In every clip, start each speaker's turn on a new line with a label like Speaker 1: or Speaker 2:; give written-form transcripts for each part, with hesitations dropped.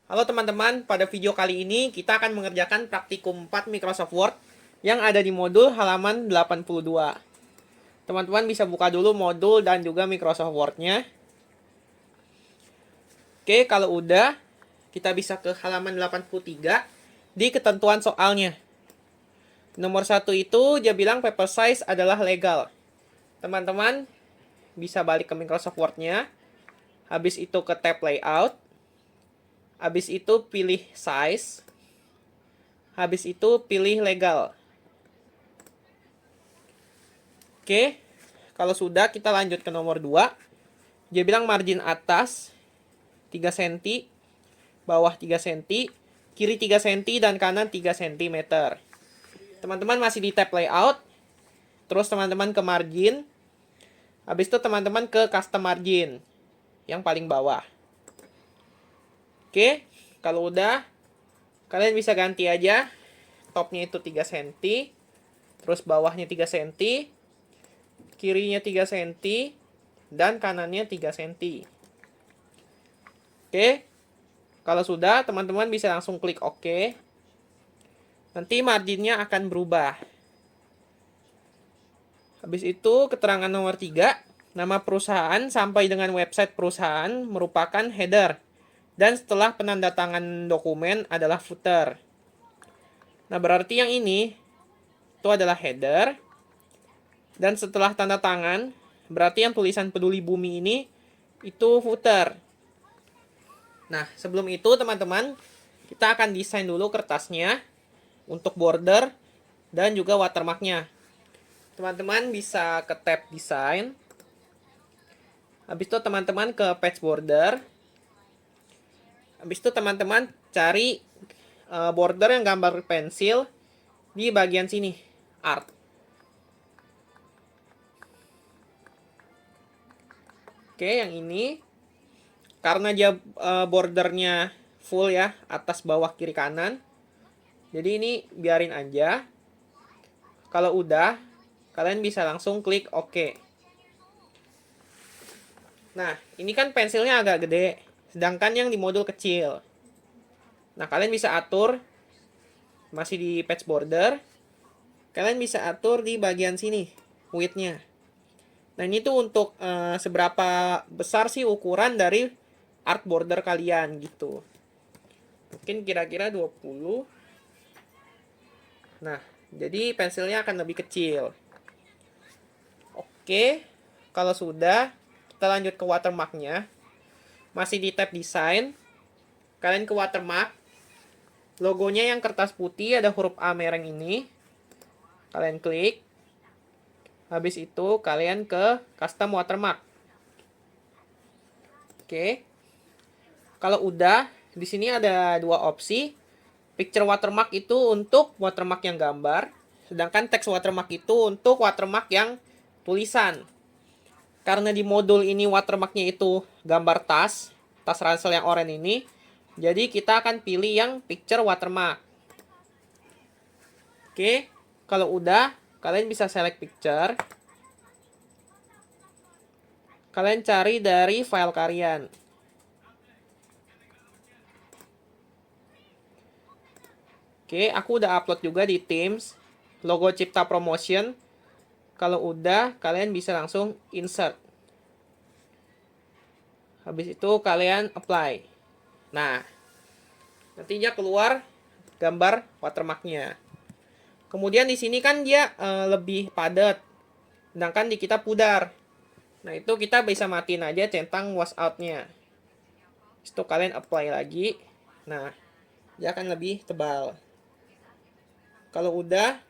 Speaker 1: Halo teman-teman, pada video kali ini kita akan mengerjakan praktikum 4 Microsoft Word yang ada di modul halaman 82. Teman-teman bisa buka dulu modul dan juga Microsoft Word-nya. Oke, kalau udah, kita bisa ke halaman 83 di ketentuan soalnya. Nomor 1 itu dia bilang paper size adalah legal. Teman-teman bisa balik ke Microsoft Word-nya. Habis itu ke tab layout. Habis itu pilih size. Habis itu pilih legal. Oke, kalau sudah kita lanjut ke nomor 2. Dia bilang margin atas 3 cm, bawah 3 cm, kiri 3 cm, dan kanan 3 cm. Teman-teman masih di tab layout. Terus teman-teman ke margin. Habis itu teman-teman ke custom margin yang paling bawah. Oke, kalau udah, kalian bisa ganti aja. Topnya itu 3 cm, terus bawahnya 3 cm, kirinya 3 cm, dan kanannya 3 cm. Oke, kalau sudah, teman-teman bisa langsung klik OK. Nanti marginnya akan berubah. Habis itu, keterangan nomor 3, nama perusahaan sampai dengan website perusahaan merupakan header. Dan setelah penandatangan dokumen adalah footer. Nah, berarti yang ini itu adalah header. Dan setelah tanda tangan, berarti yang tulisan peduli bumi ini itu footer. Nah, sebelum itu teman-teman, kita akan desain dulu kertasnya untuk border dan juga watermarknya. Teman-teman bisa ke tab design. Habis itu teman-teman ke page border. Habis itu teman-teman cari border yang gambar pensil di bagian sini, art. Oke, yang ini karena dia bordernya full ya, atas bawah kiri kanan. Jadi ini biarin aja. Kalau udah, kalian bisa langsung klik OK. Nah, ini kan pensilnya agak gede, sedangkan yang di modul kecil. Nah, kalian bisa atur, masih di page border, kalian bisa atur di bagian sini, width-nya. Nah, ini tuh untuk seberapa besar sih ukuran dari art border kalian gitu. Mungkin kira-kira 20. Nah, jadi pensilnya akan lebih kecil. Oke, kalau sudah, kita lanjut ke watermarknya. Masih di tab design, kalian ke watermark. Logonya yang kertas putih ada huruf A mereng ini. Kalian klik. Habis itu kalian ke custom watermark. Oke. Kalau udah, di sini ada dua opsi. Picture watermark itu untuk watermark yang gambar, sedangkan text watermark itu untuk watermark yang tulisan. Karena di modul ini watermarknya itu gambar tas ransel yang oranye ini, jadi kita akan pilih yang picture watermark. Oke, kalau udah, kalian bisa select picture. Kalian cari dari file kalian. Oke, aku udah upload juga di Teams. Logo Cipta Promotion. Kalau udah, kalian bisa langsung insert. Habis itu kalian apply. Nah, nantinya keluar gambar watermarknya. Kemudian di sini kan dia lebih padat. Sedangkan di kita pudar. Nah, itu kita bisa matiin aja centang washout-nya. Itu kalian apply lagi. Nah, dia akan lebih tebal. Kalau udah,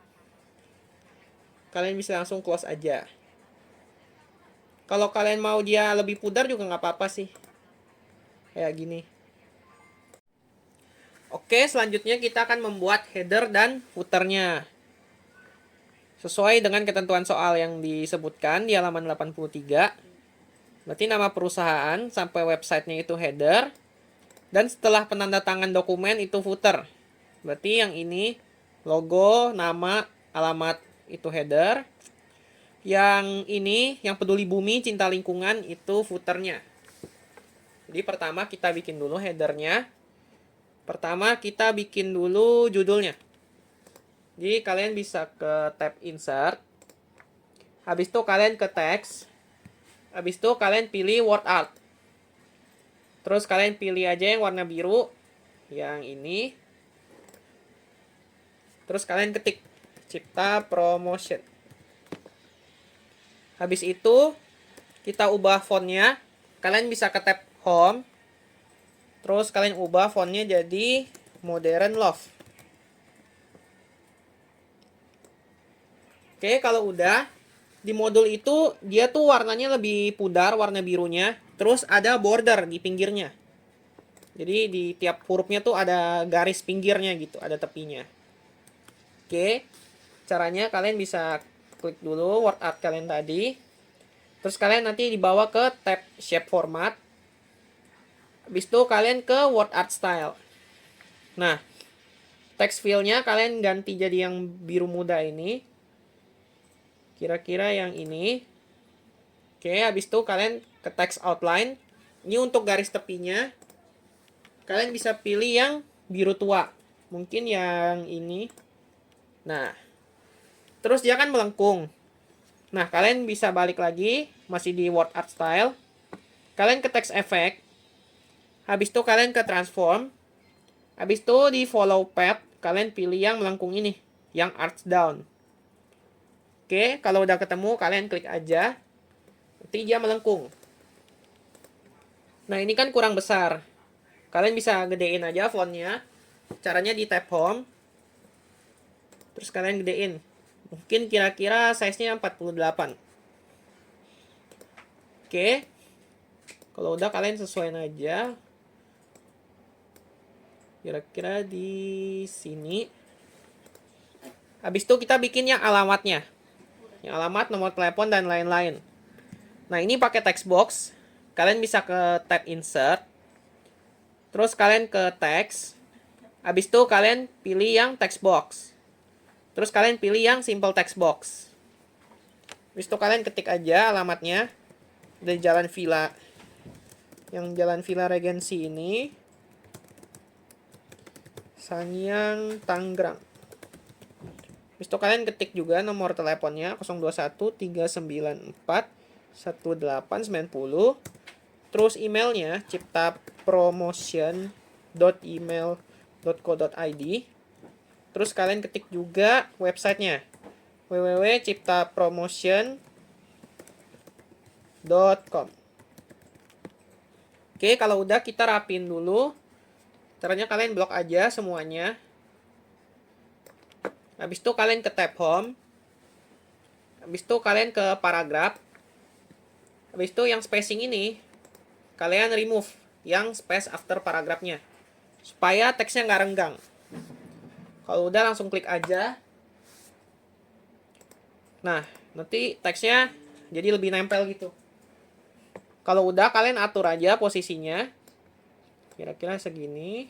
Speaker 1: kalian bisa langsung close aja. Kalau kalian mau dia lebih pudar juga nggak apa-apa sih. Kayak gini. Oke, selanjutnya kita akan membuat header dan footernya. Sesuai dengan ketentuan soal yang disebutkan di halaman 83. Berarti nama perusahaan sampai websitenya itu header. Dan setelah penandatangan dokumen itu footer. Berarti yang ini logo, nama, alamat itu header. Yang ini, yang peduli bumi, cinta lingkungan itu footernya. Jadi pertama kita bikin dulu headernya. Pertama kita bikin dulu judulnya. Jadi kalian bisa ke tab insert. Habis itu kalian ke text. Habis itu kalian pilih word art. Terus kalian pilih aja yang warna biru. Yang ini. Terus kalian ketik Cipta Promotion. Habis itu kita ubah fontnya. Kalian bisa ke tab home. Terus kalian ubah fontnya jadi Modern Love. Oke, kalau udah di modul itu dia tuh warnanya lebih pudar, warna birunya. Terus ada border di pinggirnya. Jadi di tiap hurufnya tuh ada garis pinggirnya gitu, ada tepinya. Oke, caranya kalian bisa klik dulu word art kalian tadi. Terus kalian nanti dibawa ke tab shape format. Habis itu kalian ke word art style. Nah, text fill-nya kalian ganti jadi yang biru muda ini. Kira-kira yang ini. Oke, habis itu kalian ke text outline. Ini untuk garis tepinya. Kalian bisa pilih yang biru tua. Mungkin yang ini. Nah, terus dia kan melengkung. Nah, kalian bisa balik lagi. Masih di word art style. Kalian ke text effect. Habis itu kalian ke transform. Habis itu di follow path. Kalian pilih yang melengkung ini. Yang arch down. Oke, kalau udah ketemu kalian klik aja. Nanti dia melengkung. Nah, ini kan kurang besar. Kalian bisa gedein aja fontnya. Caranya di tab home. Terus kalian gedein. Mungkin kira-kira size-nya 48. Oke. Kalau udah kalian sesuaiin aja. Kira-kira di sini. Habis itu kita bikin yang alamatnya. Yang alamat, nomor telepon, dan lain-lain. Nah, ini pakai text box. Kalian bisa ke tab insert. Terus kalian ke text. Habis itu kalian pilih yang text box. Terus kalian pilih yang simple text box. Habis itu kalian ketik aja alamatnya. Dari Jalan Villa. Yang Jalan Villa Regency ini. Sanyang, Tangerang. Habis itu kalian ketik juga nomor teleponnya 021 394 1890. Terus emailnya ciptapromotion.email.co.id. Terus kalian ketik juga websitenya www.ciptapromotion.com. Oke, kalau udah kita rapin dulu. Caranya kalian blok aja semuanya. Habis itu kalian ke tab home. Habis itu kalian ke paragraf. Habis itu yang spacing ini kalian remove yang space after paragrafnya. Supaya teksnya nggak renggang. Kalau udah langsung klik aja. Nah, nanti teksnya jadi lebih nempel gitu. Kalau udah kalian atur aja posisinya. Kira-kira segini.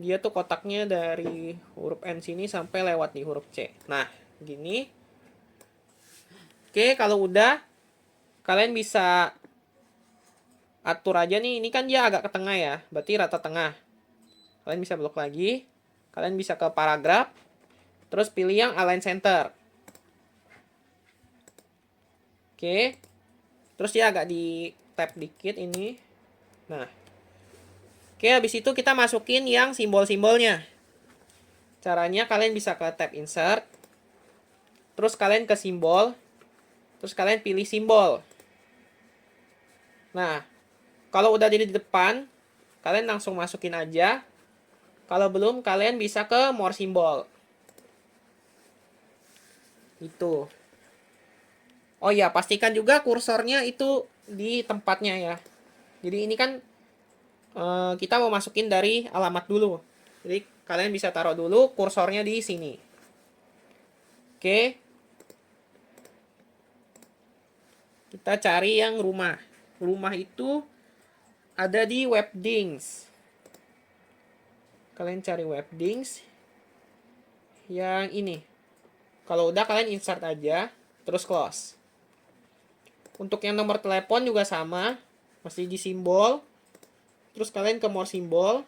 Speaker 1: Dia tuh kotaknya dari huruf N sini sampai lewat di huruf C. Nah, gini. Oke, kalau udah kalian bisa atur aja nih. Ini kan dia agak ke tengah ya. Berarti rata tengah. Kalian bisa blok lagi. Kalian bisa ke paragraf. Terus pilih yang align center. Oke. Terus dia agak di tap dikit ini. Nah. Oke, habis itu kita masukin yang simbol-simbolnya. Caranya kalian bisa ke tab insert. Terus kalian ke simbol. Terus kalian pilih simbol. Nah, kalau udah di depan, kalian langsung masukin aja. Kalau belum, kalian bisa ke more symbol. Itu. Oh ya, pastikan juga kursornya itu di tempatnya ya. Jadi ini kan kita mau masukin dari alamat dulu. Jadi kalian bisa taruh dulu kursornya di sini. Oke. Kita cari yang rumah. Rumah itu ada di Webdings. Kalian cari Webdings. Yang ini. Kalau udah kalian insert aja. Terus close. Untuk yang nomor telepon juga sama. Masih di simbol. Terus kalian ke more symbol.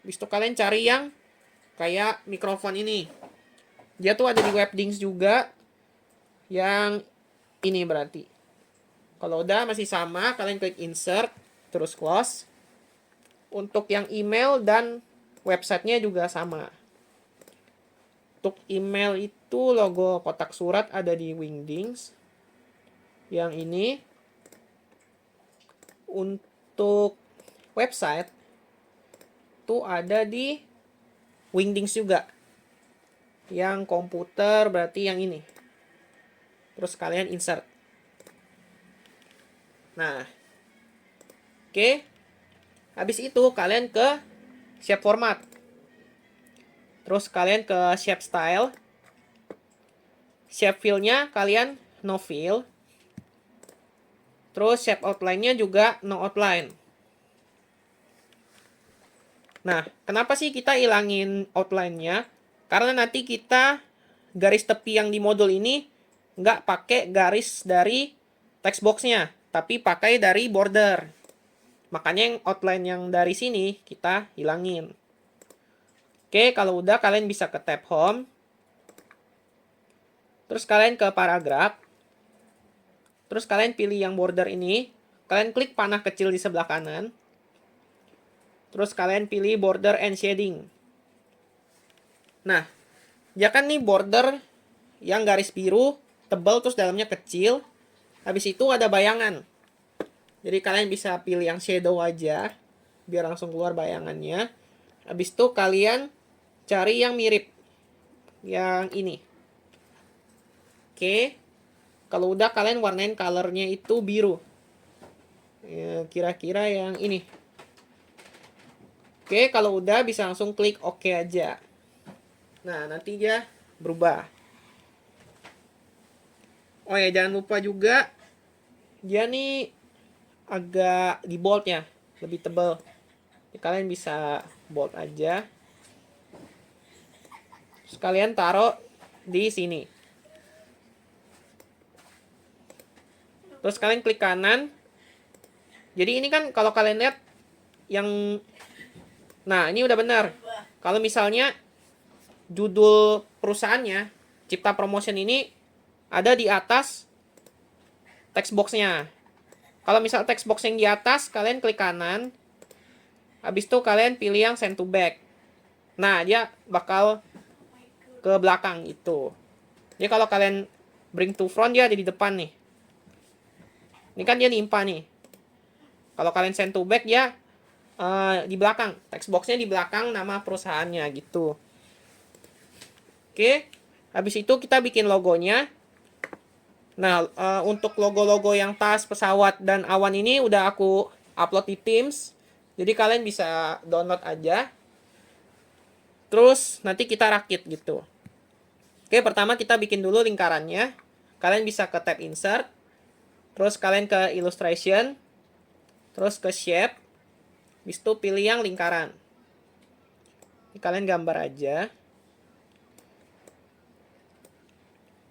Speaker 1: Habis itu kalian cari yang kayak mikrofon ini. Dia tuh ada di Webdings juga. Yang ini berarti. Kalau udah masih sama, kalian klik insert, terus close. Untuk yang email dan websitenya juga sama. Untuk email itu logo kotak surat ada di Wingdings. Yang ini. Untuk website itu ada di Wingdings juga. Yang komputer berarti yang ini. Terus kalian insert. Nah, oke. Habis itu kalian ke shape format. Terus kalian ke shape style. Shape fill-nya kalian no fill. Terus shape outline-nya juga no outline. Nah, kenapa sih kita ilangin outline-nya? Karena nanti kita garis tepi yang di modul ini nggak pakai garis dari text box-nya, tapi pakai dari border. Makanya yang outline yang dari sini kita hilangin. Oke, kalau udah kalian bisa ke tab home. Terus kalian ke paragraf. Terus kalian pilih yang border ini. Kalian klik panah kecil di sebelah kanan. Terus kalian pilih border and shading. Nah, ya kan nih border yang garis biru, tebal, terus dalamnya kecil. Habis itu ada bayangan. Jadi kalian bisa pilih yang shadow aja. Biar langsung keluar bayangannya. Habis itu kalian cari yang mirip. Yang ini. Oke. Kalau udah kalian warnain colornya itu biru. Ya, kira-kira yang ini. Oke, kalau udah bisa langsung klik OK aja. Nah, nanti dia berubah. Oh ya, jangan lupa juga dia nih agak di bold ya, lebih tebal. Jadi, kalian bisa bold aja. Terus kalian taruh di sini. Terus kalian klik kanan. Jadi ini kan kalau kalian lihat yang nah, ini udah benar. Kalau misalnya judul perusahaannya Cipta Promotion ini ada di atas text box-nya. Kalau misal text box yang di atas, kalian klik kanan. Habis itu kalian pilih yang send to back. Nah, dia bakal ke belakang itu. Jadi kalau kalian bring to front, dia ada di depan nih. Ini kan dia nimpa nih. Kalau kalian send to back, dia di belakang. Text box-nya di belakang nama perusahaannya gitu. Oke. Habis itu kita bikin logonya. Nah, untuk logo-logo yang tas, pesawat, dan awan ini udah aku upload di Teams. Jadi kalian bisa download aja. Terus nanti kita rakit gitu. Oke, pertama kita bikin dulu lingkarannya. Kalian bisa ke tab Insert. Terus kalian ke Illustration. Terus ke Shape. Habis itu pilih yang lingkaran. Ini kalian gambar aja.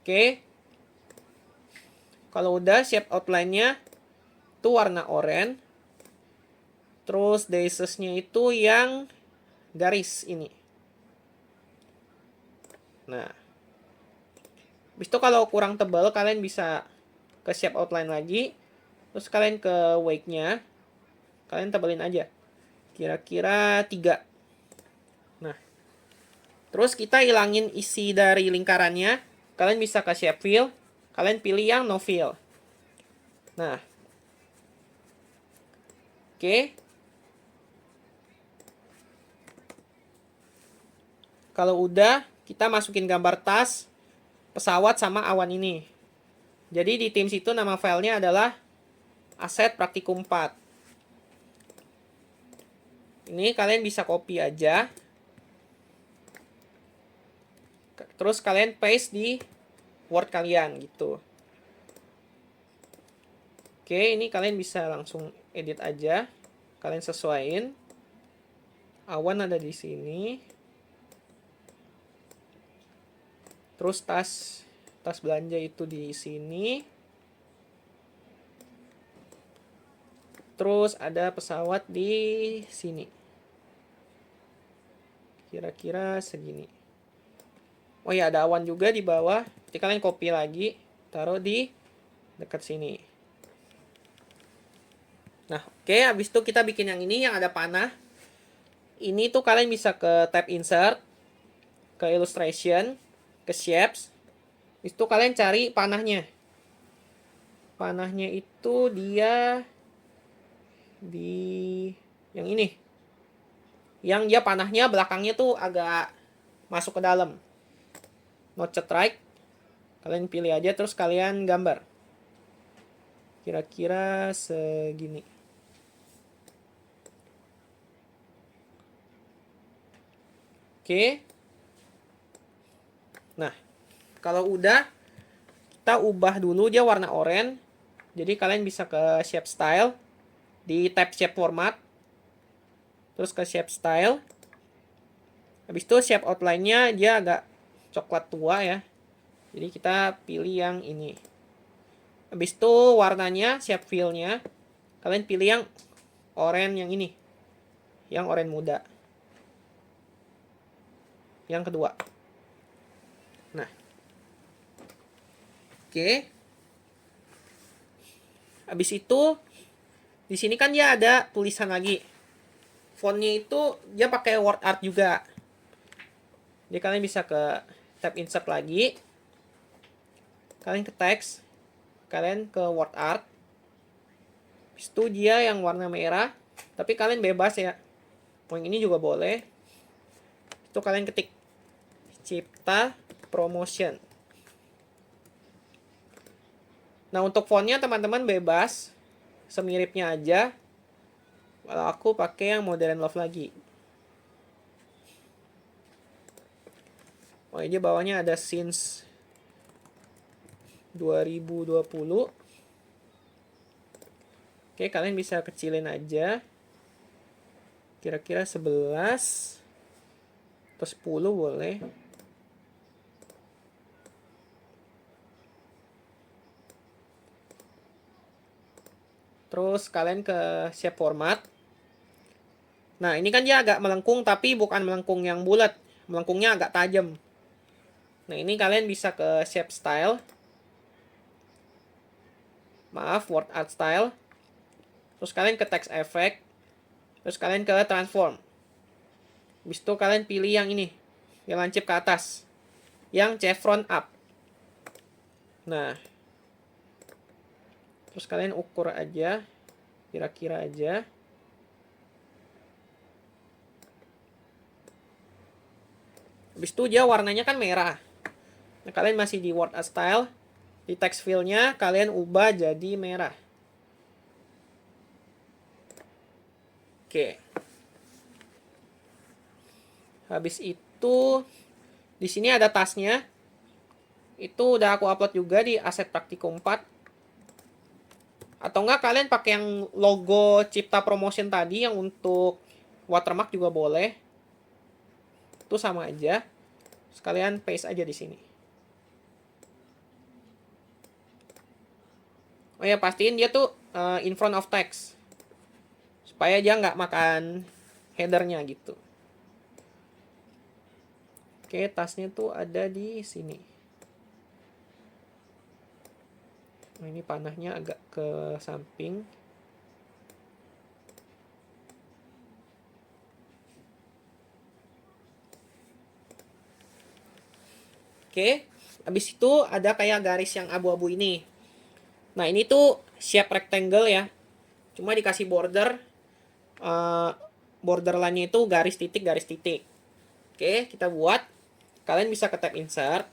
Speaker 1: Oke. Kalau udah shape outline-nya itu warna oranye. Terus daisy-nya itu yang garis ini. Nah. Habis itu kalau kurang tebal kalian bisa ke shape outline lagi. Terus kalian ke weight-nya. Kalian tebelin aja. Kira-kira 3. Nah. Terus kita hilangin isi dari lingkarannya. Kalian bisa ke shape fill. Kalian pilih yang no fill. Nah. Oke. Kalau udah, kita masukin gambar tas, pesawat, sama awan ini. Jadi di Teams itu nama filenya adalah Aset Praktikum 4. Ini kalian bisa copy aja. Terus kalian paste di Word kalian gitu. Oke, ini kalian bisa langsung edit aja. Kalian sesuaiin. Awan ada di sini. Terus tas belanja itu di sini. Terus ada pesawat di sini. Kira-kira segini. Oh ya, ada awan juga di bawah. Jadi kalian copy lagi, taruh di dekat sini. Nah, oke, habis itu kita bikin yang ini yang ada panah. Ini tuh kalian bisa ke tab insert, ke illustration, ke shapes. Habis itu kalian cari panahnya. Panahnya itu dia di yang ini. Yang dia panahnya belakangnya tuh agak masuk ke dalam. Notch right. Kalian pilih aja terus kalian gambar. Kira-kira segini. Oke. Nah, kalau udah, kita ubah dulu dia warna oranye. Jadi kalian bisa ke shape style, di tab shape format, terus ke shape style. Habis itu shape outline-nya dia agak coklat tua ya. Jadi kita pilih yang ini. Habis itu warnanya, shape fill-nya, kalian pilih yang oranye yang ini. Yang oranye muda. Yang kedua. Nah. Oke. Habis itu di sini kan dia ada tulisan lagi. Fontnya itu dia pakai word art juga. Jadi kalian bisa ke tab insert lagi. Kalian ke text. Kalian ke word art. Habis itu dia yang warna merah. Tapi kalian bebas ya. Yang ini juga boleh. Itu kalian ketik Cipta Promotion. Nah, untuk fontnya teman-teman bebas. Semiripnya aja. Kalau aku pakai yang Modern Love lagi. Oh, ini bawahnya ada since 2020. Oke, kalian bisa kecilin aja. Kira-kira 11 atau 10 boleh. Terus kalian ke shape format. Nah, ini kan dia agak melengkung, tapi bukan melengkung yang bulat. Melengkungnya agak tajam. Nah, ini kalian bisa ke shape style. Maaf, word art style. Terus kalian ke text effect. Terus kalian ke transform. Habis itu kalian pilih yang ini. Yang lancip ke atas. Yang chevron up. Nah. Terus kalian ukur aja. Kira-kira aja. Habis itu dia warnanya kan merah. Nah, kalian masih di word art style. Di text fill-nya kalian ubah jadi merah. Oke. Habis itu di sini ada tasnya. Itu udah aku upload juga di Aset Praktikum 4. Atau enggak kalian pakai yang logo Cipta Promotion tadi yang untuk watermark juga boleh. Itu sama aja. Sekalian paste aja di sini. Oh ya, pastiin dia tuh in front of text. Supaya dia nggak makan headernya gitu. Oke, tasnya tuh ada di sini. Nah, ini panahnya agak ke samping. Oke, habis itu ada kayak garis yang abu-abu ini. Nah, ini tuh shape rectangle ya. Cuma dikasih border. Borderline-nya itu garis titik, garis titik. Oke, kita buat. Kalian bisa ke tab insert.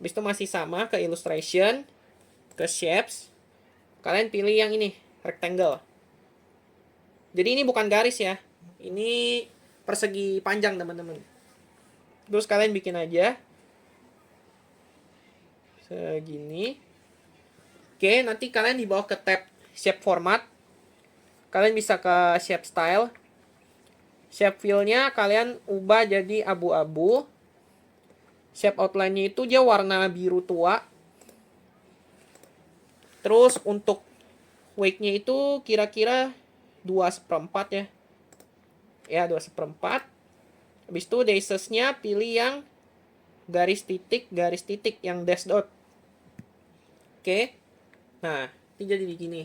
Speaker 1: Habis itu masih sama ke illustration. Ke shapes. Kalian pilih yang ini, rectangle. Jadi ini bukan garis ya. Ini persegi panjang teman-teman. Terus kalian bikin aja. Segini. Oke, nanti kalian dibawa ke tab shape format. Kalian bisa ke shape style. Shape fill-nya kalian ubah jadi abu-abu. Shape outline-nya itu dia warna biru tua. Terus untuk weight-nya itu kira-kira 2/4 ya. Ya, 2/4. Habis itu daisesnya pilih yang garis titik yang dash dot. Oke. Nah, ini jadi begini.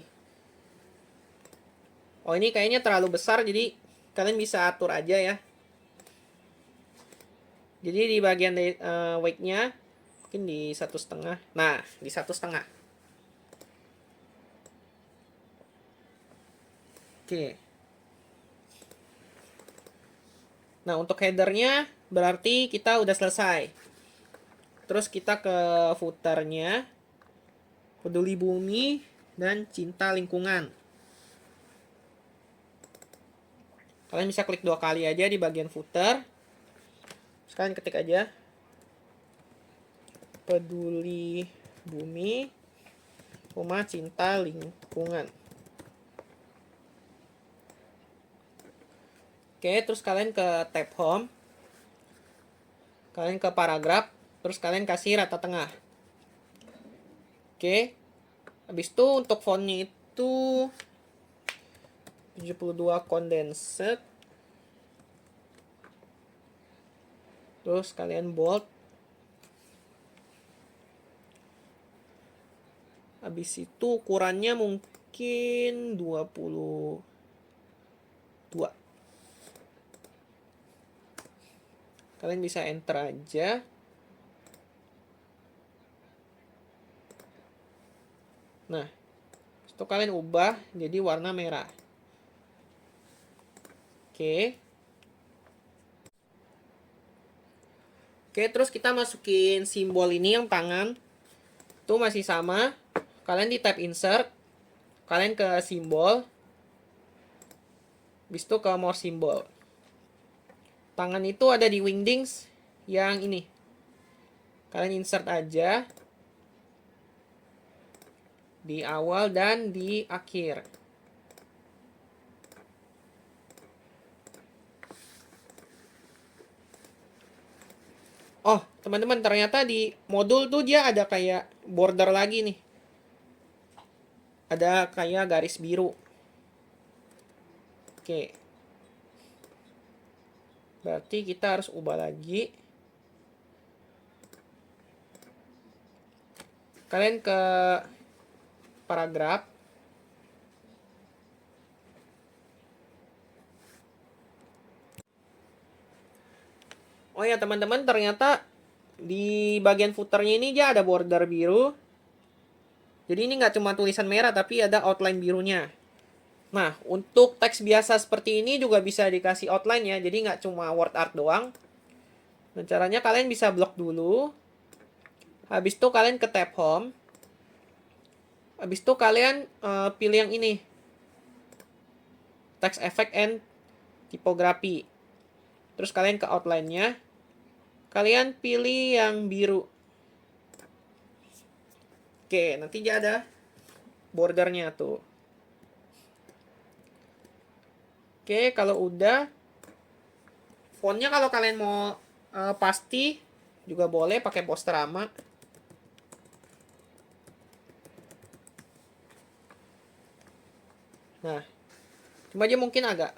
Speaker 1: Oh, ini kayaknya terlalu besar, jadi kalian bisa atur aja ya. Jadi di bagian weight-nya mungkin di 1,5. Nah, di 1,5. Oke. Nah, untuk headernya berarti kita udah selesai. Terus kita ke footernya, peduli bumi dan cinta lingkungan. Kalian bisa klik 2 kali aja di bagian footer. Sekarang ketik aja peduli bumi, cinta lingkungan. Oke, terus kalian ke tab home. Kalian ke paragraf, terus kalian kasih rata tengah. Oke. Habis itu untuk fontnya itu 72 condensed. Terus kalian bold. Habis itu ukurannya mungkin 22. Kalian bisa enter aja. Nah, itu kalian ubah jadi warna merah. Oke. Oke, terus kita masukin simbol ini yang tangan. Itu masih sama. Kalian di tab insert. Kalian ke simbol. Habis itu ke more symbol. Tangan itu ada di wingdings yang ini. Kalian insert aja. Di awal dan di akhir. Oh, teman-teman, ternyata di modul tuh dia ada kayak border lagi nih. Ada kayak garis biru. Oke. Berarti kita harus ubah lagi. Kalian ke paragraf. Oh ya teman-teman, ternyata di bagian footernya ini dia ada border biru. Jadi ini nggak cuma tulisan merah, tapi ada outline birunya. Nah, untuk teks biasa seperti ini juga bisa dikasih outline ya. Jadi nggak cuma word art doang. Dan caranya kalian bisa blok dulu. Habis itu kalian ke tab home. Habis itu kalian pilih yang ini. Text effect and typography. Terus kalian ke outline-nya. Kalian pilih yang biru. Oke, nanti dia ada bordernya tuh. Oke, kalau udah. Fontnya kalau kalian mau pasti juga boleh pakai Posterama. Nah, cuma aja mungkin agak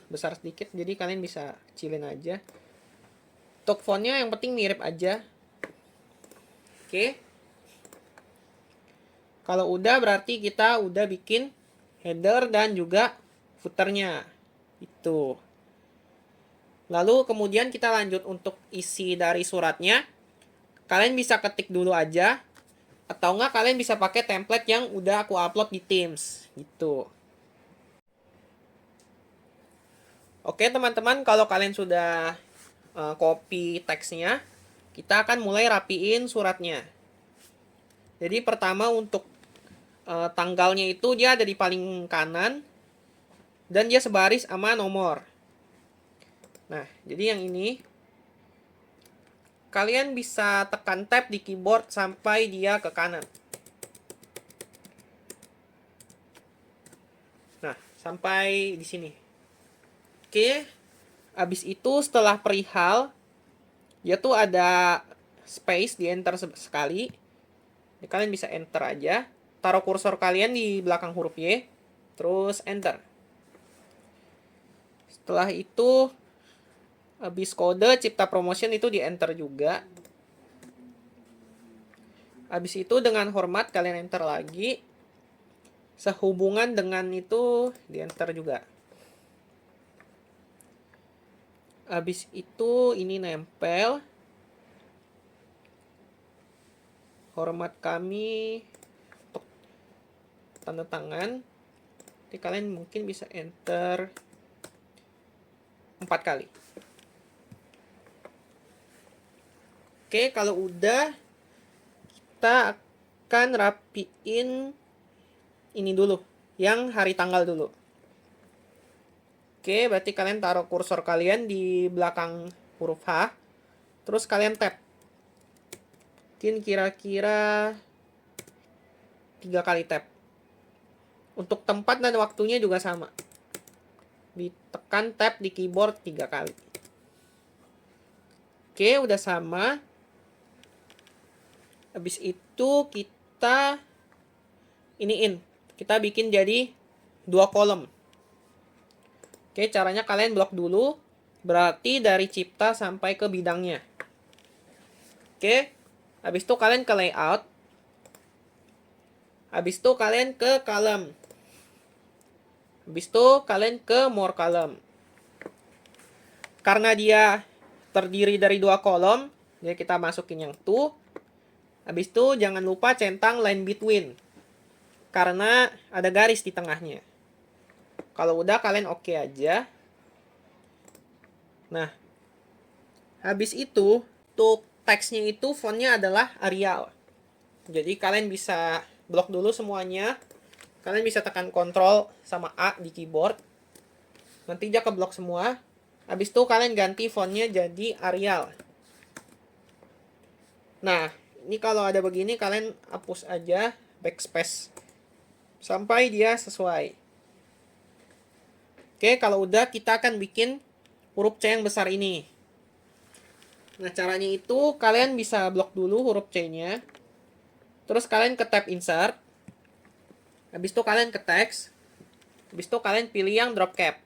Speaker 1: besar sedikit, jadi kalian bisa kecilin aja. Untuk fontnya yang penting mirip aja. Oke. Kalau udah berarti kita udah bikin header dan juga footernya. Itu. Lalu kemudian kita lanjut untuk isi dari suratnya. Kalian bisa ketik dulu aja. Atau enggak kalian bisa pakai template yang udah aku upload di Teams. Gitu. Oke teman-teman, kalau kalian sudah copy teksnya, kita akan mulai rapiin suratnya. Jadi pertama untuk tanggalnya itu dia ada di paling kanan dan dia sebaris sama nomor. Nah, jadi yang ini kalian bisa tekan tab di keyboard sampai dia ke kanan. Nah, sampai di sini. Oke. Habis itu setelah perihal dia tuh ada space di enter sekali. Kalian bisa enter aja. taruh kursor kalian di belakang huruf Y, terus enter. Setelah itu, habis kode cipta promotion itu di enter juga. Habis itu dengan hormat kalian enter lagi. Sehubungan dengan itu di enter juga. Habis itu ini nempel. Hormat kami untuk tanda tangan. Jadi kalian mungkin bisa enter 4 kali. Oke, kalau udah kita akan rapiin ini dulu, yang hari tanggal dulu. Oke, berarti kalian taruh kursor kalian di belakang huruf H, terus kalian tap. Mungkin kira-kira 3 kali tap. Untuk tempat dan waktunya juga sama. Ditekan tab di keyboard 3 kali. Oke, udah sama. Habis itu kita iniin. Kita bikin jadi 2 kolom. Oke, caranya kalian blok dulu. Berarti dari cipta sampai ke bidangnya. Oke, habis itu kalian ke layout. Habis itu kalian ke column. Habis itu kalian ke more column. Karena dia terdiri dari 2 kolom, jadi kita masukin yang to. Habis itu jangan lupa centang line between. Karena ada garis di tengahnya. Kalau udah kalian oke aja. Nah, habis itu untuk teksnya itu fontnya adalah Arial. Jadi kalian bisa blok dulu semuanya. Kalian bisa tekan Ctrl sama A di keyboard. Nanti dia keblok semua. Habis itu kalian ganti fontnya jadi Arial. Nah, ini kalau ada begini kalian hapus aja backspace. Sampai dia sesuai. Oke, kalau udah kita akan bikin huruf C yang besar ini. Nah, caranya itu kalian bisa blok dulu huruf C-nya. Terus kalian ke tab insert. Habis itu kalian ke text. Habis itu kalian pilih yang drop cap.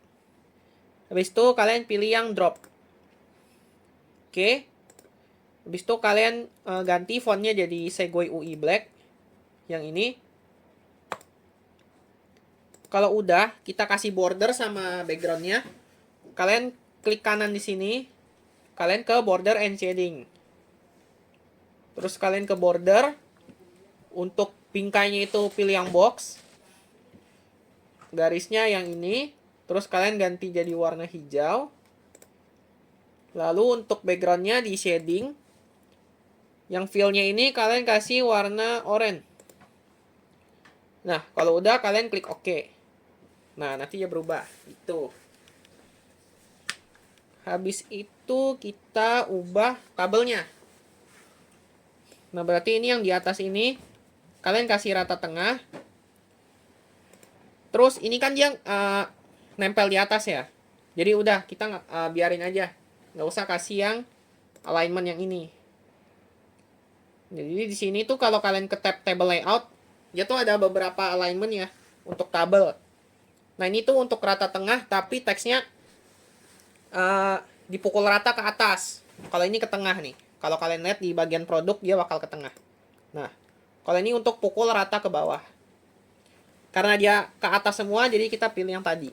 Speaker 1: Habis itu kalian pilih yang drop. Oke. Habis itu kalian ganti fontnya jadi Segoy UI Black. Yang ini. Kalau udah, kita kasih border sama backgroundnya. Kalian klik kanan di sini. Kalian ke border and shading. Terus kalian ke border. Untuk bingkainya itu pilih yang box. Garisnya yang ini. Terus kalian ganti jadi warna hijau. Lalu untuk backgroundnya di shading. Yang fillnya ini kalian kasih warna oranye. Nah, kalau udah kalian klik OK. Nah, nanti ya berubah. Itu. Habis itu kita ubah tabelnya. Nah, berarti ini yang di atas ini. Kalian kasih rata tengah. Terus ini kan dia nempel di atas ya. Jadi udah kita biarin aja. Nggak usah kasih yang alignment yang ini. Jadi di sini tuh kalau kalian ke tab table layout. Dia tuh ada beberapa alignment ya. Untuk tabel. Nah, ini tuh untuk rata tengah, tapi teksnya dipukul rata ke atas. Kalau ini ke tengah nih. Kalau kalian lihat di bagian produk, dia bakal ke tengah. Nah, kalau ini untuk pukul rata ke bawah. Karena dia ke atas semua, jadi kita pilih yang tadi.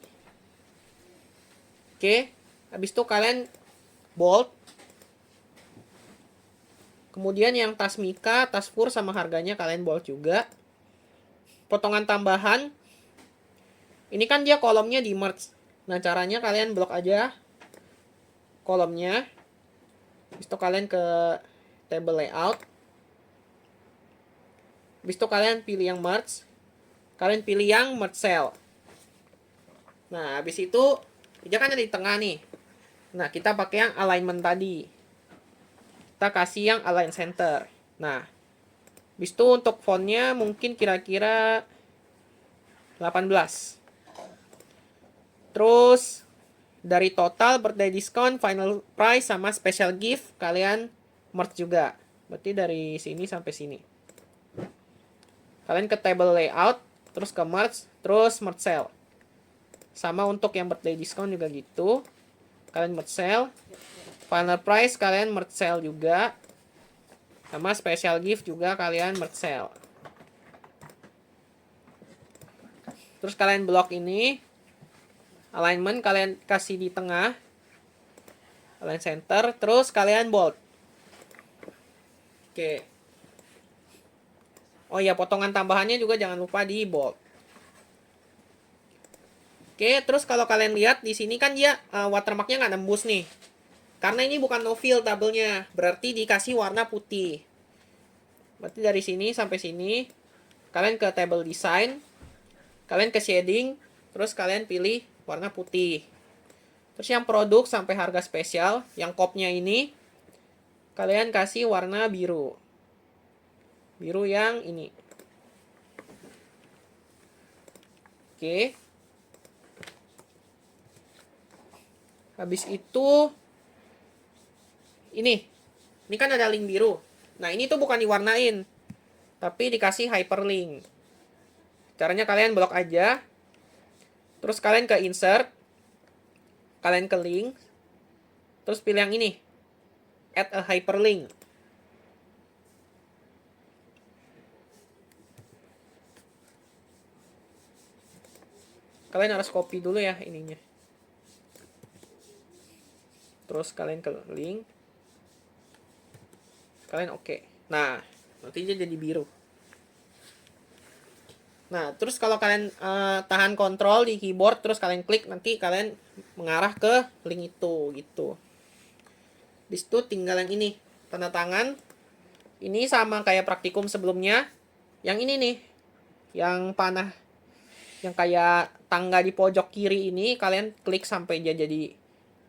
Speaker 1: Oke. Habis itu kalian bold. Kemudian yang tas Mika, tas Pur sama harganya kalian bold juga. Potongan tambahan. Ini kan dia kolomnya di merge. Nah, caranya kalian blok aja kolomnya. Habis itu kalian ke table layout. Habis itu kalian pilih yang merge. Kalian pilih yang merge cell. Nah, habis itu dia kan ada di tengah nih. Nah, kita pakai yang alignment tadi. Kita kasih yang align center. Nah, habis itu untuk fontnya mungkin kira-kira 18. Terus dari total, birthday discount, final price, sama special gift kalian merge juga. Berarti dari sini sampai sini. Kalian ke table layout, terus ke merge, terus merge cell. Sama untuk yang birthday discount juga gitu. Kalian merge cell. Final price kalian merge cell juga. Sama special gift juga kalian merge cell. Terus kalian blok ini. Alignment kalian kasih di tengah. Align center. Terus kalian bold. Oke. Oh ya, potongan tambahannya juga jangan lupa di bold. Oke, terus kalau kalian lihat di sini kan dia watermarknya nggak nembus nih. Karena ini bukan no fill tabelnya, berarti dikasih warna putih. Berarti dari sini sampai sini, kalian ke table design, kalian ke shading, terus kalian pilih warna putih. Terus yang produk sampai harga spesial, yang kopnya ini, kalian kasih warna biru. Biru yang ini. Oke. Habis itu ini kan ada link biru. Nah, ini tuh bukan diwarnain, tapi dikasih hyperlink. Caranya kalian blok aja. Terus kalian ke insert. Kalian ke link. Terus pilih yang ini. Add a hyperlink. Kalian harus copy dulu ya ininya. Terus kalian ke link. Kalian oke. Nah, nanti dia jadi biru. Nah, terus kalau kalian tahan kontrol di keyboard, terus kalian klik, nanti kalian mengarah ke link itu, gitu. Di situ tinggal yang ini, tanda tangan. Ini sama kayak praktikum sebelumnya. Yang ini nih, yang panah, yang kayak tangga di pojok kiri ini, kalian klik sampai dia jadi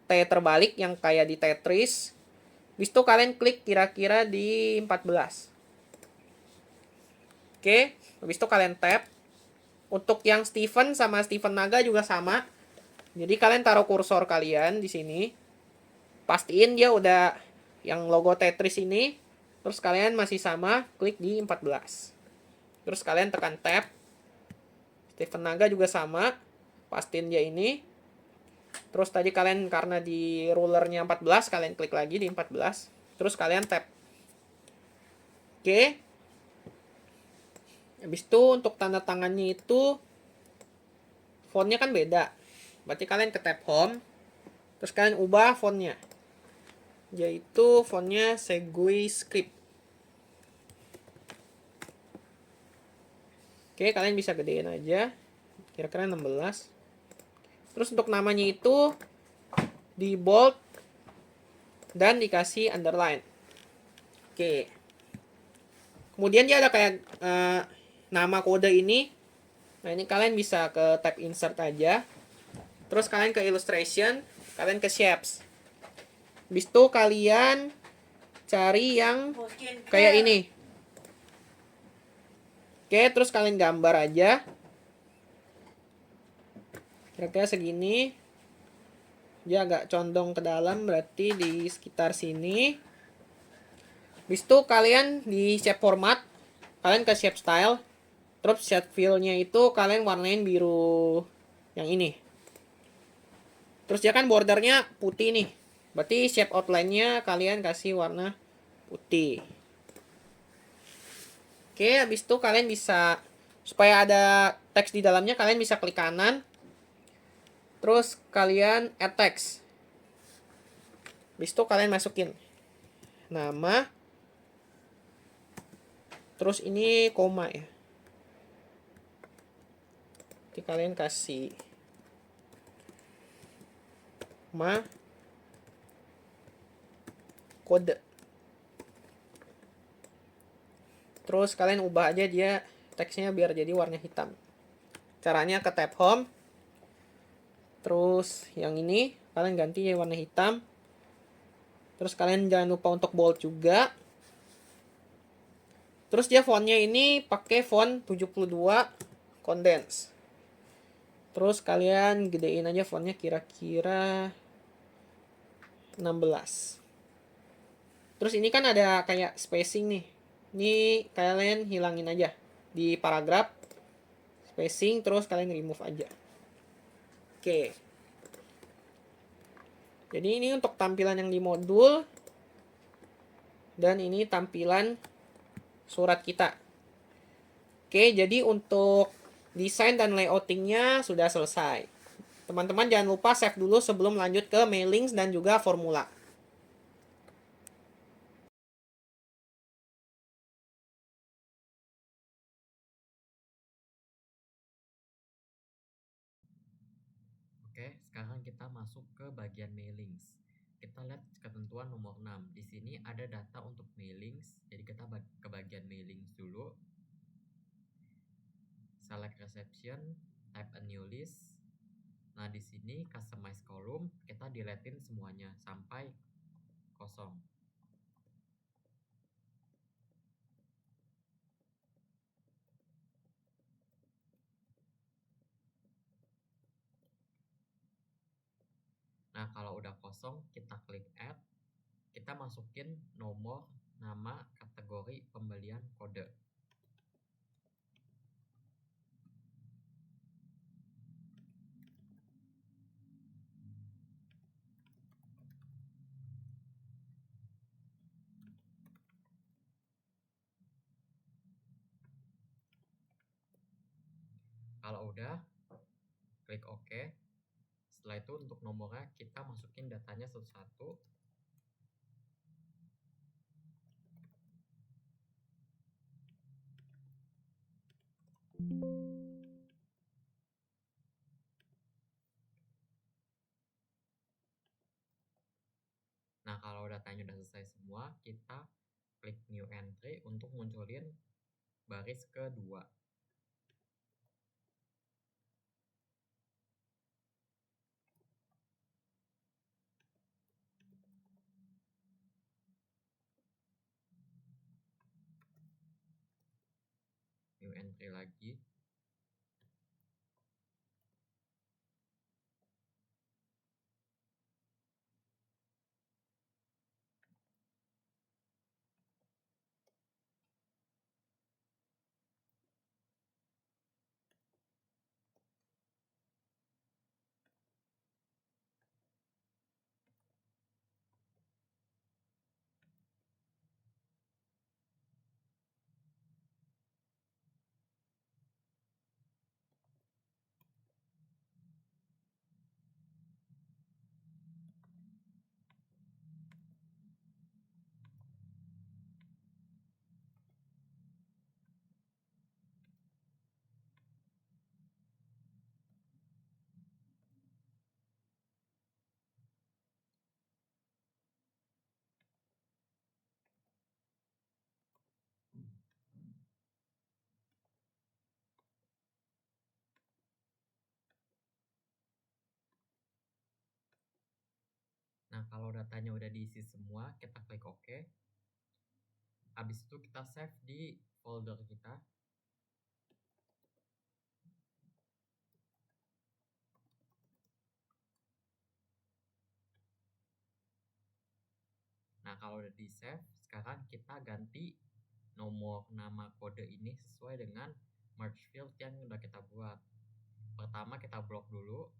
Speaker 1: T terbalik, yang kayak di Tetris. Di situ kalian klik kira-kira di 14. Oke, habis itu kalian tap. Untuk yang Steven sama Steven Naga juga sama. Jadi kalian taruh kursor kalian di sini. Pastiin dia udah yang logo Tetris ini. Terus kalian masih sama, klik di 14. Terus kalian tekan tab. Steven Naga juga sama. Pastiin dia ini. Terus tadi kalian karena di rulernya 14, kalian klik lagi di 14. Terus kalian tap. Oke. Habis itu untuk tanda tangannya itu fontnya kan beda. Berarti kalian ke tab home. Terus kalian ubah fontnya. Yaitu fontnya Segway Script. Oke, kalian bisa gedein aja. Kira-kira 16. Terus untuk namanya itu di bold dan dikasih underline. Oke. Kemudian dia ada kayak nama kode ini. Nah, ini kalian bisa ke tab insert aja. Terus kalian ke illustration, kalian ke shapes. Habis itu kalian cari yang kayak ini. Oke, terus kalian gambar aja. Kira-kira segini. Dia agak condong ke dalam, berarti di sekitar sini. Habis itu kalian di shape format, kalian ke shape style. Terus shape fill-nya itu kalian warnain biru yang ini. Terus dia kan bordernya putih nih. Berarti shape outline-nya kalian kasih warna putih. Oke, habis itu kalian bisa, supaya ada teks di dalamnya, kalian bisa klik kanan. Terus kalian add text. Habis itu kalian masukin nama. Terus ini koma ya. Nanti kalian kasih koma kode. Terus kalian ubah aja dia teksnya biar jadi warna hitam. Caranya ke tab home. Terus yang ini kalian ganti jadi warna hitam. Terus kalian jangan lupa untuk bold juga. Terus dia fontnya ini pakai font 72 condense. Terus kalian gedein aja fontnya kira-kira 16. Terus ini kan ada kayak spacing nih. Ini kalian hilangin aja. di paragraf, spacing, terus kalian remove aja. Oke. Jadi ini untuk tampilan yang di modul, dan ini tampilan surat kita. Oke, jadi untuk desain dan layoutingnya sudah selesai. Teman-teman jangan lupa save dulu sebelum lanjut ke mailings dan juga formula.
Speaker 2: Oke, sekarang kita masuk ke bagian mailings. Kita lihat ketentuan nomor 6. Di sini ada data untuk mailings. Jadi kita ke bagian mailings dulu. Select reception, type a new list. Nah, di sini customize column, kita deletein semuanya sampai kosong. Nah, kalau udah kosong, kita klik add. Kita masukin nomor, nama, kategori pembelian, kode. Kalau udah, klik OK. Setelah itu untuk nomornya kita masukin datanya satu-satu. Nah, kalau datanya udah selesai semua, kita klik new entry untuk munculin baris kedua. New entry lagi. Nah, kalau datanya udah diisi semua, kita klik OK. Habis itu kita save di folder kita. Nah, kalau udah di save, sekarang kita ganti nomor nama kode ini sesuai dengan merge field yang udah kita buat. Pertama kita blok dulu.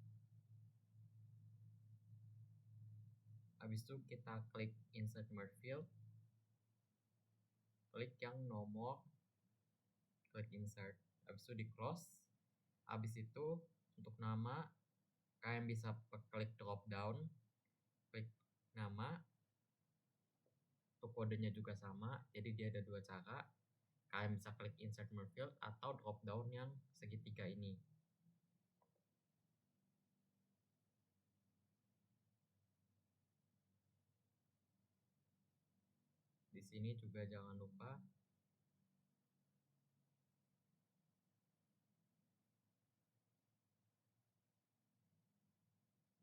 Speaker 2: Habis itu kita klik insert merge field. Klik yang nomor, klik insert. Habis itu di close. Habis itu untuk nama, kalian bisa klik drop down, klik nama. Untuk kodenya juga sama, jadi dia ada dua cara. Kalian bisa klik insert merge field atau drop down yang segitiga ini. Di sini juga jangan lupa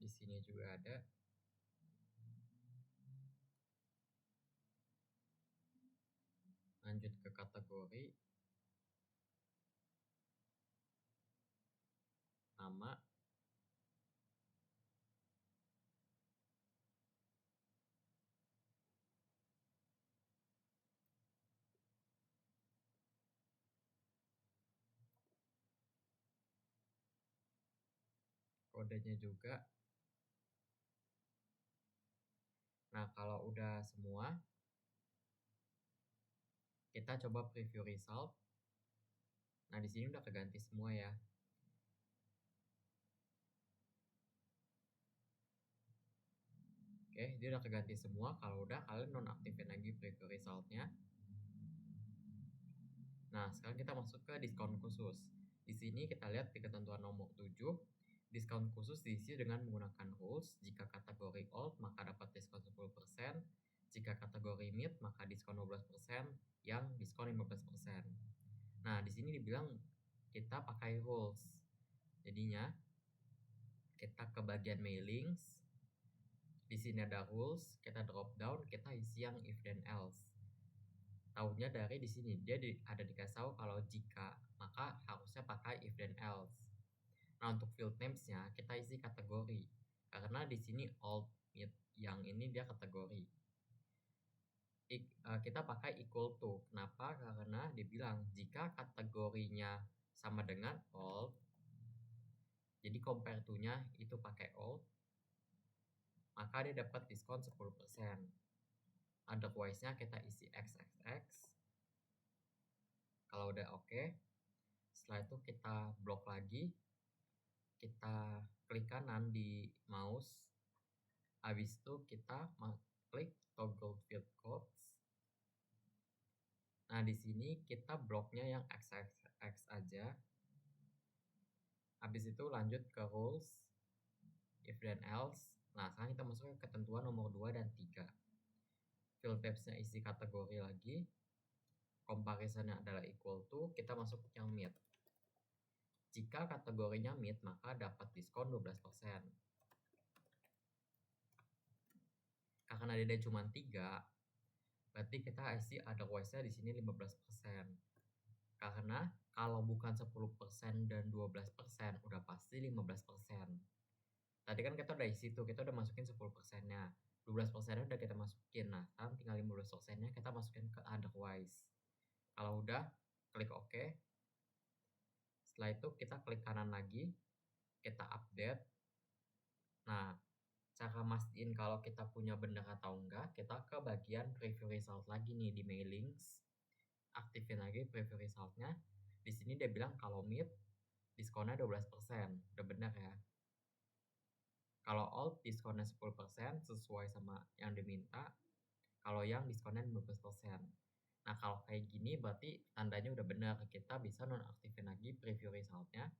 Speaker 2: di sini juga ada. Lanjut ke kategori, nama, kodenya juga. Nah, kalau udah semua, kita coba preview result. Nah, di sini udah keganti semua ya. Oke, dia udah keganti semua. Kalau udah, kalian nonaktifin lagi preview resultnya. Nah, sekarang kita masuk ke diskon khusus. Di sini kita lihat di ketentuan nomor 7, diskon khusus diisi dengan menggunakan rules. Jika kategori old, maka dapat diskon 10%. Jika kategori mid, maka diskon 12%, yang diskon 15%. Nah, di sini dibilang kita pakai rules. Jadinya, kita ke bagian mailings. Di sini ada rules, kita drop down, kita isi yang if then else. Tahunya dari di sini dia ada dikasih tahu kalau jika, maka harusnya pakai if then else. Nah, untuk field names-nya kita isi kategori karena di sini old mid, yang ini dia kategori. Kita pakai equal to. Kenapa? Karena dia bilang jika kategorinya sama dengan old, jadi compare to-nya itu pakai old, maka dia dapat diskon 10%. Otherwise-nya kita isi XXX. Kalau udah oke, setelah itu kita blok lagi, kita klik kanan di mouse, habis itu kita klik toggle field codes. Nah, di sini kita bloknya yang XXX aja. Habis itu lanjut ke rules, if then else. Nah, sekarang kita masuk ke ketentuan nomor 2 dan 3. Field types-nya isi kategori lagi. Comparison-nya adalah equal to, kita masuk ke yang mid. Jika kategorinya mid, maka dapat diskon 12%. Karena dia cuma 3, berarti kita isi otherwise-nya di sini 15%. Karena kalau bukan 10% dan 12%, udah pasti 15%. Tadi kan kita udah isi tuh, kita udah masukin 10%-nya. 12%-nya udah kita masukin. Nah, sekarang tinggal 15%-nya kita masukin ke otherwise. Kalau udah, klik OK. Setelah itu kita klik kanan lagi, kita update. Nah, cara mastiin kalau kita punya benar atau enggak, kita ke bagian preview result lagi nih di mailings. Aktifin lagi preview resultnya. Di sini dia bilang kalau mid, diskonnya 12%. Udah benar ya. Kalau old, diskonnya 10% sesuai sama yang diminta. Kalau yang diskonnya 15%. Nah, kalau kayak gini berarti tandanya udah benar. Kita bisa nonaktifin lagi preview resultnya.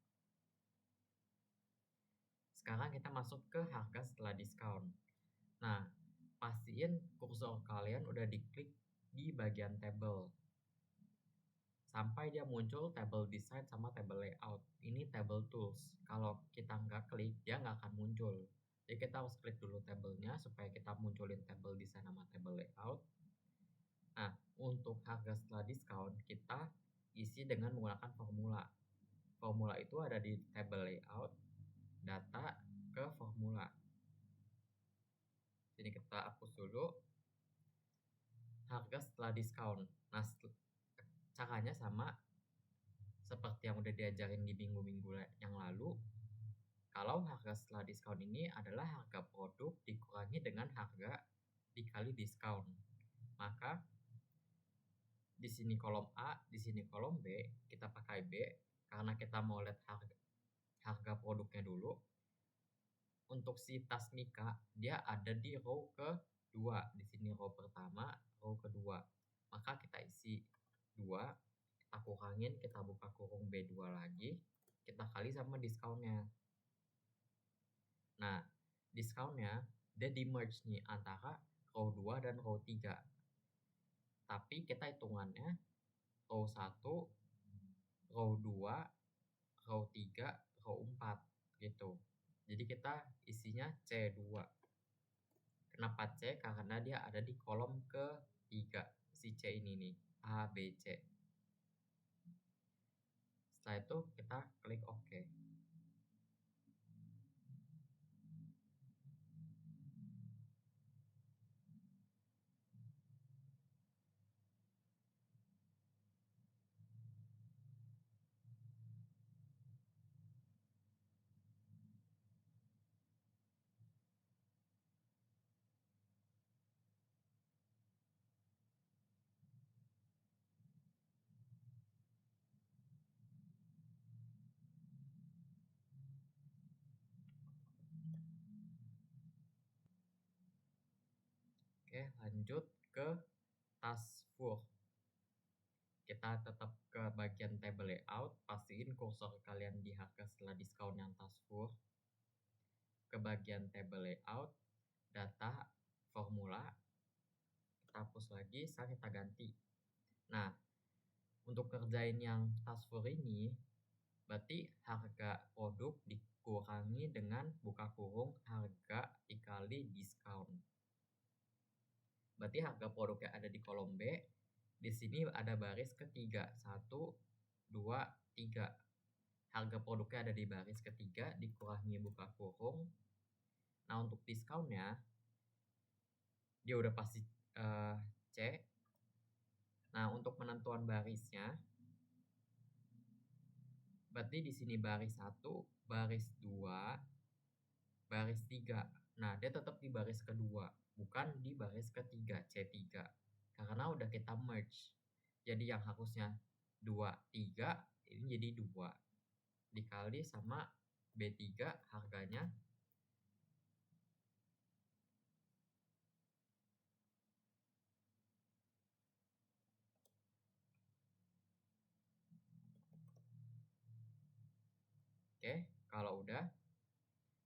Speaker 2: Sekarang kita masuk ke harga setelah diskon. Nah, pastiin kursor kalian udah diklik di bagian table. Sampai dia muncul table design sama table layout. Ini table tools. Kalau kita nggak klik, dia nggak akan muncul. Jadi kita harus klik dulu tabelnya supaya kita munculin table design sama table layout. Nah, untuk harga setelah diskon, kita isi dengan menggunakan formula. Formula itu ada di table layout, data, ke formula. Jadi kita hapus dulu. Harga setelah diskon. Nah, caranya sama seperti yang udah diajarin di minggu-minggu yang lalu. Kalau harga setelah diskon ini adalah harga produk dikurangi dengan harga dikali diskon. Maka di sini kolom A, di sini kolom B, kita pakai B karena kita mau lihat harga produknya dulu. Untuk si tas Mika, dia ada di row kedua. Di sini row pertama, row kedua. Maka kita isi 2, kita kurangin, kita buka kurung B2 lagi, kita kali sama diskonnya. Nah, diskonnya dia di merge nih antara row 2 dan row 3. Tapi kita hitungannya row 1, row 2, row 3, row 4 gitu. Jadi kita isinya C2. Kenapa C? Karena dia ada di kolom ke-3. Si C ini nih, A, B, C. Setelah itu kita klik OK. Oke, lanjut ke task force. Kita tetap ke bagian table layout, pastiin kursor kalian di harga setelah diskon yang task force. Ke bagian table layout, data, formula, kita hapus lagi, sekarang kita ganti. Nah, untuk kerjain yang task force ini, berarti harga produk dikurangi dengan buka kurung harga dikali diskon. Berarti harga produknya ada di kolom B. Di sini ada baris ketiga. 1, 2, 3. Harga produknya ada di baris ketiga, dikurangi buka kurung. Nah, untuk diskonnya, dia udah pasti C. Nah, untuk penentuan barisnya, berarti di sini baris 1, baris 2, baris 3. Nah, dia tetap di baris kedua, bukan di baris ketiga, C3. Karena udah kita merge. Jadi yang harusnya 2, 3, ini jadi 2. Dikali sama B3 harganya. Oke, kalau udah,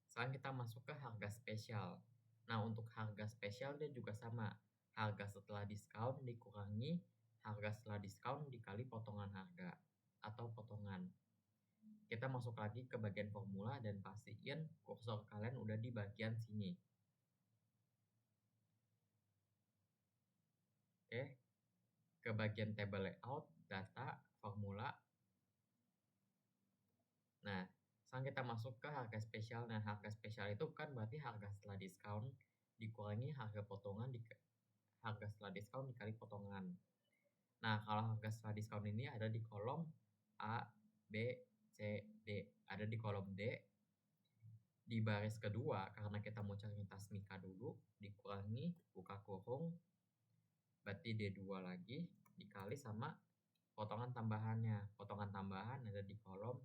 Speaker 2: sekarang kita masuk ke harga spesial. Nah, untuk harga spesial dia juga sama. Harga setelah diskon dikurangi harga setelah diskon dikali potongan harga atau potongan. Kita masuk lagi ke bagian formula dan pastiin kursor kalian udah di bagian sini. Oke, ke bagian table layout, data, formula. Nah, sekarang kita masuk ke harga spesial. Nah, harga spesial itu kan berarti harga setelah diskon dikurangi harga potongan harga setelah diskon dikali potongan. Nah, kalau harga setelah diskon ini ada di kolom A, B, C, D. Ada di kolom D. Di baris kedua, karena kita mau cari Tasmika dulu, dikurangi buka kurung, berarti D2 lagi, dikali sama potongan tambahannya. Potongan tambahan ada di kolom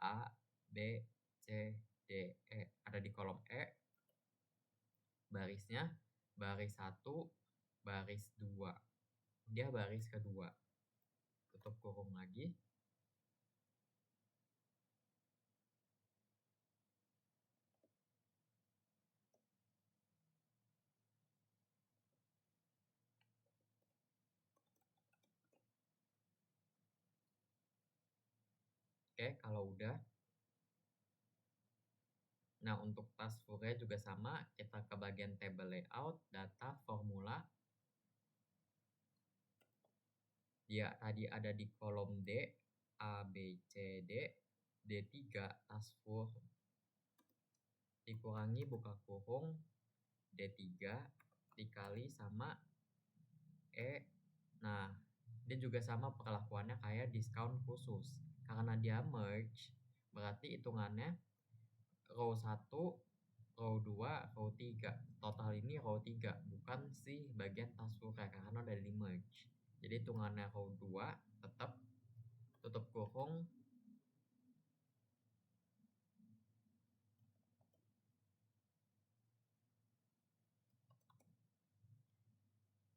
Speaker 2: A, B, C, D, E. Ada di kolom E. Barisnya baris 1, baris 2. Dia baris kedua. Tutup kurung lagi. Oke, kalau udah. Nah, untuk task force juga sama. Kita ke bagian table layout, data, formula. Dia tadi ada di kolom D, A, B, C, D, D3, task force. Dikurangi buka kurung, D3, dikali sama E. Nah, dia juga sama perlakuannya kayak diskon khusus. Karena dia merge, berarti hitungannya row 1, row 2, row 3. Total ini row 3, bukan si bagian task force karena udah di merge. Jadi hitungannya row 2 tetap tutup kurung.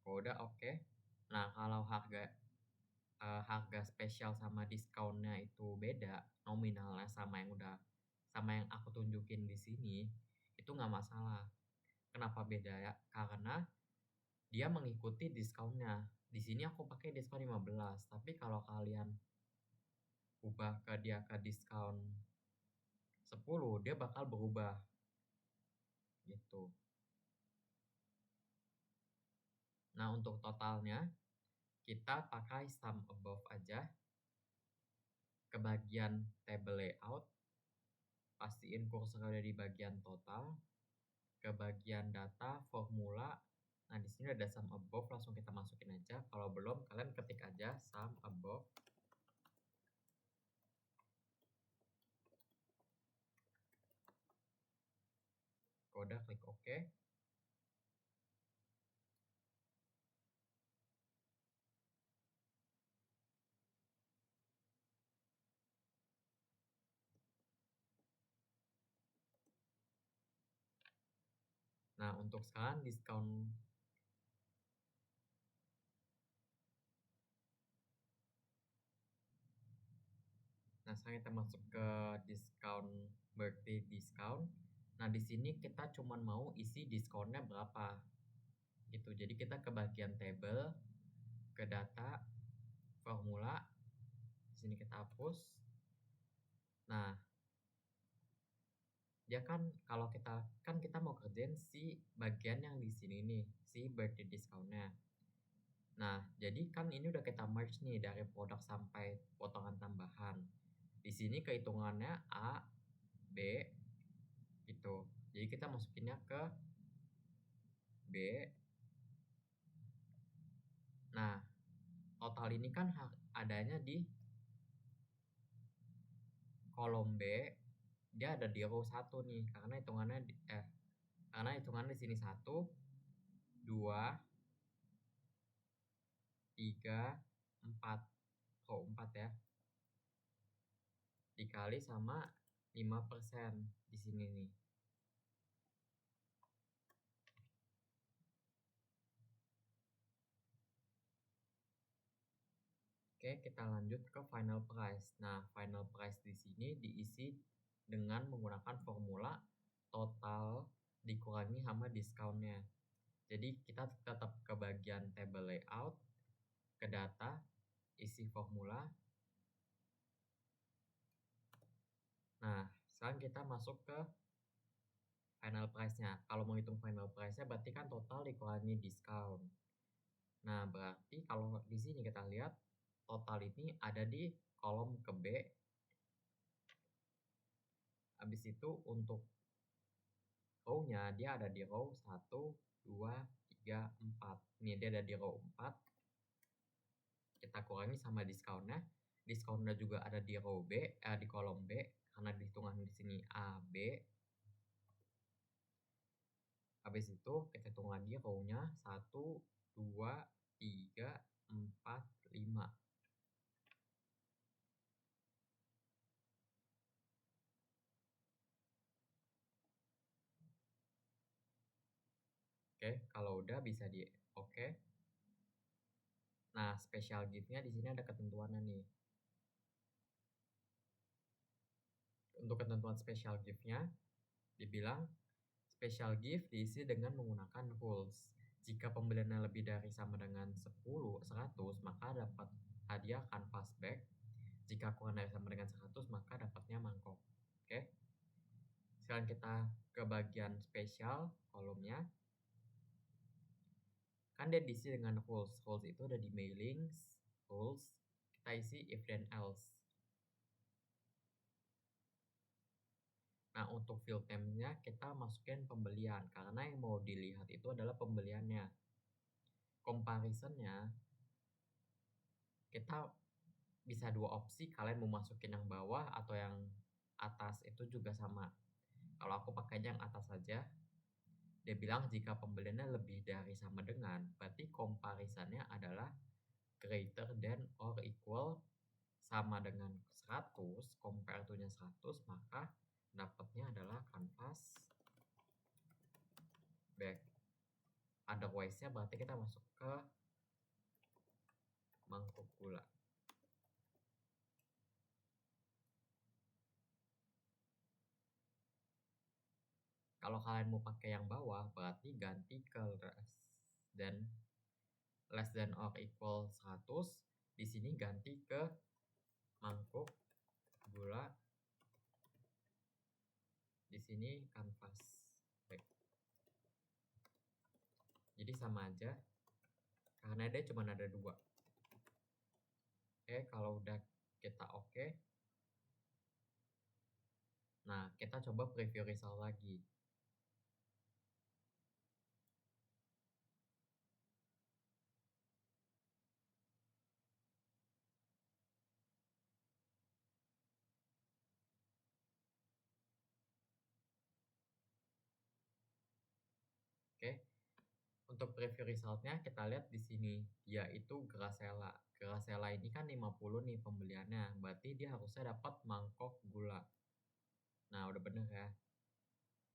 Speaker 2: Udah oke. Nah, kalau harga spesial sama diskonnya itu beda, nominalnya sama yang aku tunjukin di sini, itu nggak masalah. Kenapa beda ya? Karena dia mengikuti diskonnya. Di sini aku pakai diskon 15, tapi kalau kalian ubah ke diskon 10, dia bakal berubah. Gitu. Nah, untuk totalnya kita pakai sum above aja. Ke bagian table layout, pastiin kursor ada di bagian total. Ke bagian data, formula. Nah, di sini ada sum above, langsung kita masukin aja. Kalau belum, kalian ketik aja sum above. Kode klik OK. Nah, untuk sekarang diskon Nah, sekarang kita masuk ke discount, birthday discount. Nah, di sini kita cuman mau isi diskonnya berapa gitu. Jadi kita ke bagian table, ke data, formula. Di sini kita hapus. Nah, dia kan kalau kita mau kerjain si bagian yang di sini nih, si birthday discountnya. Nah, jadi kan ini udah kita merge nih dari produk sampai potongan tambahan. Di sini kehitungannya A, B gitu. Jadi kita masukinnya ke B. Nah, total ini kan adanya di kolom B. Dia ada di row 1 nih karena hitungannya di sini 1, 2, 3, 4. Row 4 ya. Dikali sama 5% di sini nih. Oke, kita lanjut ke final price. Nah, final price di sini diisi dengan menggunakan formula total dikurangi sama diskonnya. Jadi kita tetap ke bagian table layout, ke data, isi formula. Nah, sekarang kita masuk ke final price-nya. Kalau mau hitung final price-nya berarti kan total dikurangi diskon. Nah, berarti kalau di sini kita lihat total ini ada di kolom ke B. Habis itu untuk row-nya dia ada di row 1, 2, 3, 4. Ini dia ada di row 4. Kita kurangi sama diskonnya. Diskonnya juga ada di row B, di kolom B karena dihitungan di sini A, B. Habis itu kita hitung lagi row-nya 1, 2, 3, 4, 5. Oke, kalau udah bisa di oke. Nah, special gift-nya di sini ada ketentuannya nih. Untuk ketentuan special gift-nya dibilang special gift diisi dengan menggunakan rules. Jika pembeliannya lebih dari sama dengan 10, 100, maka dapat hadiah canvas bag. Jika kurang dari sama dengan 100, maka dapatnya mangkok. Oke. Sekarang kita ke bagian spesial kolomnya. Kan dia diisi dengan rules. Rules itu ada di mailings, rules. Kita isi if then else. Nah, untuk field name-nya kita masukin pembelian karena yang mau dilihat itu adalah pembeliannya. Comparison-nya kita bisa dua opsi, kalian mau masukin yang bawah atau yang atas, itu juga sama. Kalau aku pakainya yang atas saja. Dia bilang jika pembeliannya lebih dari sama dengan, berarti comparisonnya adalah greater than or equal sama dengan 100, compare to-nya 100, maka dapatnya adalah canvas bag. Otherwise-nya berarti kita masuk ke mangkuk gula. Kalau kalian mau pakai yang bawah, berarti ganti ke less than or equal 100. Di sini ganti ke mangkuk gula. Di sini canvas bag. Jadi sama aja karena dia cuma ada 2. Oke, kalau udah kita oke. Nah, kita coba preview result lagi. Oke. Untuk preview resultnya kita lihat di sini, yaitu Gracella. Gracella ini kan 50 nih pembeliannya, berarti dia harusnya dapat mangkok gula. Nah, udah bener ya.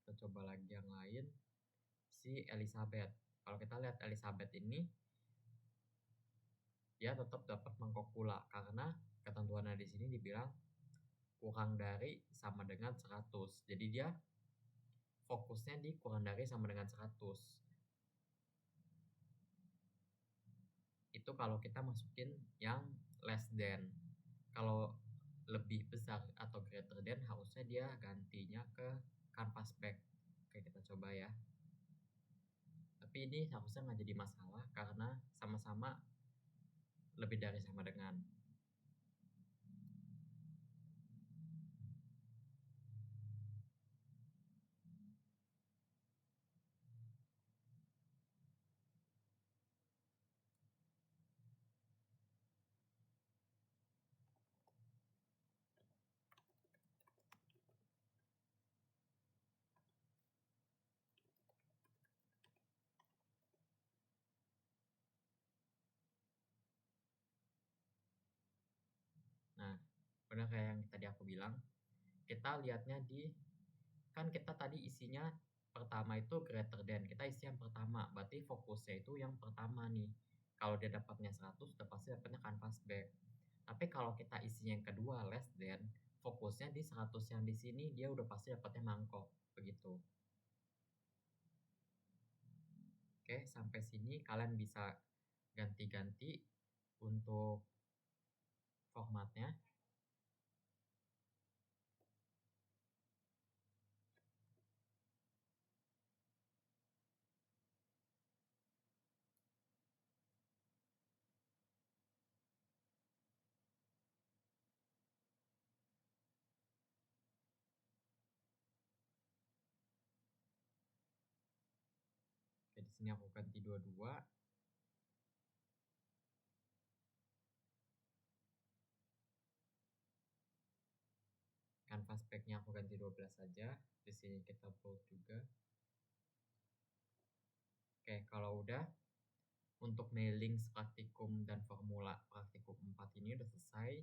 Speaker 2: Kita coba lagi yang lain. Si Elizabeth. Kalau kita lihat Elizabeth ini, dia tetap dapat mangkok gula karena ketentuannya di sini dibilang kurang dari sama dengan 100. Jadi dia fokusnya di kurang dari sama dengan 100. Itu kalau kita masukin yang less than. Kalau lebih besar atau greater than harusnya dia gantinya ke canvas back. Oke, kita coba ya. Tapi ini harusnya nggak jadi masalah karena sama-sama lebih dari sama dengan. Nah, benar kayak yang tadi aku bilang, kita lihatnya di kan kita tadi isinya pertama itu greater than, kita isi yang pertama, berarti fokusnya itu yang pertama nih. Kalau dia dapatnya 100, udah pasti dapatnya canvas back. Tapi kalau kita isinya yang kedua less than, fokusnya di 100 yang di sini dia udah pasti dapatnya mangkok, begitu. Oke, sampai sini kalian bisa ganti-ganti untuk formatnya. Oke, di sini aku ganti 22. Canvas back-nya aku ganti 12 saja. Di sini kita bold juga. Oke, kalau udah, untuk mailing praktikum dan formula praktikum 4 ini udah selesai.